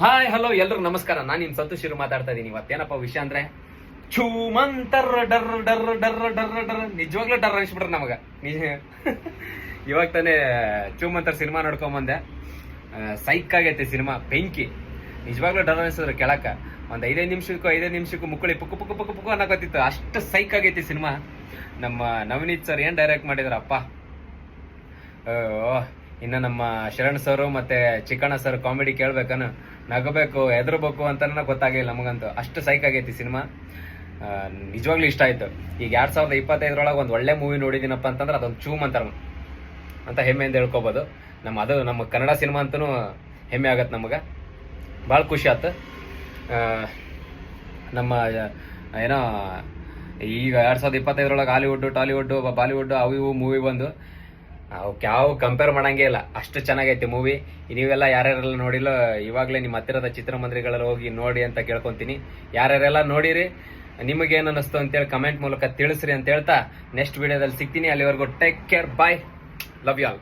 Hi hello ಎಲ್ರಿಗೂ ನಮಸ್ಕಾರ. ನಾನು ನಿಮ್ ಸಂತೋಷ್ ಮಾತಾಡ್ತಾ ಇದೀನಿ. ಇವತ್ತೇನಪ್ಪ ವಿಷಯ ಅಂದ್ರೆ ಚೂಮಂತರ್ ಡರ್ ಡರ್ ಡರ್ ಡರ್ ಡರ್ ನಿಜವಾಗ್ಲೂ ಡರ್ ಅನ್ಸ್ಬಿಟ್ರೆ ನಮಗ. ಇವಾಗ ತಾನೇ ಚೂಮಂತರ್ ಸಿನಿಮಾ ನೋಡ್ಕೊಂಬಂದೆ. ಸೈಕ್ ಆಗೈತೆ ಸಿನಿಮಾ, ಬೆಂಕಿ. ನಿಜವಾಗ್ಲೂ ಡರ್ ಅನ್ಸಿದ್ರೆ ಕೆಳಕ ಒಂದ್ 5 ನಿಮಿಷಕ್ಕೂ ಮುಕ್ಕಳಿ ಪುಕ್ಕು ಪುಕ್ಕು ಪುಕ್ಕು ಪುಕ್ಕು ಅನ್ನಕತ್ತಿತ್ತು. ಅಷ್ಟು ಸೈಕ್ ಆಗೈತಿ ಸಿನಿಮಾ. ನಮ್ಮ ನವನೀತ್ ಸರ್ ಏನ್ ಡೈರೆಕ್ಟ್ ಮಾಡಿದಾರಪ್ಪ. ಇನ್ನು ನಮ್ಮ ಶರಣ್ ಸರ್ ಮತ್ತೆ ಚಿಕ್ಕಣ್ಣ ಸರ್ ಕಾಮಿಡಿ ಕೇಳ್ಬೇಕನ, ನಗಬೇಕು ಹೆದರ್ಬೇಕು ಅಂತ ಗೊತ್ತಾಗಿಲ್ಲ ನಮಗಂತೂ. ಅಷ್ಟು ಸೈಕ್ ಆಗೈತಿ ಸಿನಿಮಾ. ನಿಜವಾಗ್ಲೂ ಇಷ್ಟ ಆಯ್ತು. ಈಗ 2025 ಒಂದ್ ಒಳ್ಳೆ ಮೂವಿ ನೋಡಿದೀನಪ್ಪ ಅಂತಂದ್ರೆ ಅದೊಂದು ಚೂಮಂತರ ಅಂತ ಹೆಮ್ಮೆಯಿಂದ ಹೇಳ್ಕೊಬೋದು. ನಮ್ಮ ಕನ್ನಡ ಸಿನಿಮಾ ಅಂತೂ ಹೆಮ್ಮೆ ಆಗತ್ತೆ ನಮಗ. ಭಾಳ ಖುಷಿ ಆಯ್ತು. ನಮ್ಮ ಏನೋ ಈಗ 2025 ಹಾಲಿವುಡ್, ಟಾಲಿವುಡ್, ಬಾಲಿವುಡ್ ಅವು ಇವು ಮೂವಿ ಬಂದು ಅವಕ್ಕೆ ಯಾವ ಕಂಪೇರ್ ಮಾಡಂಗೇ ಇಲ್ಲ. ಅಷ್ಟು ಚೆನ್ನಾಗೈತೆ ಮೂವಿ. ನೀವೆಲ್ಲ ಯಾರ್ಯಾರೆಲ್ಲ ನೋಡಿಲ್ಲ, ಇವಾಗಲೇ ನಿಮ್ಮ ಹತ್ತಿರದ ಚಿತ್ರಮಂದಿರಗಳಲ್ಲಿ ಹೋಗಿ ನೋಡಿ ಅಂತ ಕೇಳ್ಕೊಂತೀನಿ. ಯಾರ್ಯಾರೆಲ್ಲ ನೋಡಿರಿ, ನಿಮಗೇನು ಅನ್ನಿಸ್ತು ಅಂತೇಳಿ ಕಮೆಂಟ್ ಮೂಲಕ ತಿಳಿಸ್ರಿ ಅಂತ ಹೇಳ್ತಾ ನೆಕ್ಸ್ಟ್ ವಿಡಿಯೋದಲ್ಲಿ ಸಿಗ್ತೀನಿ. ಅಲ್ಲಿವರೆಗೂ take care, bye, love you all.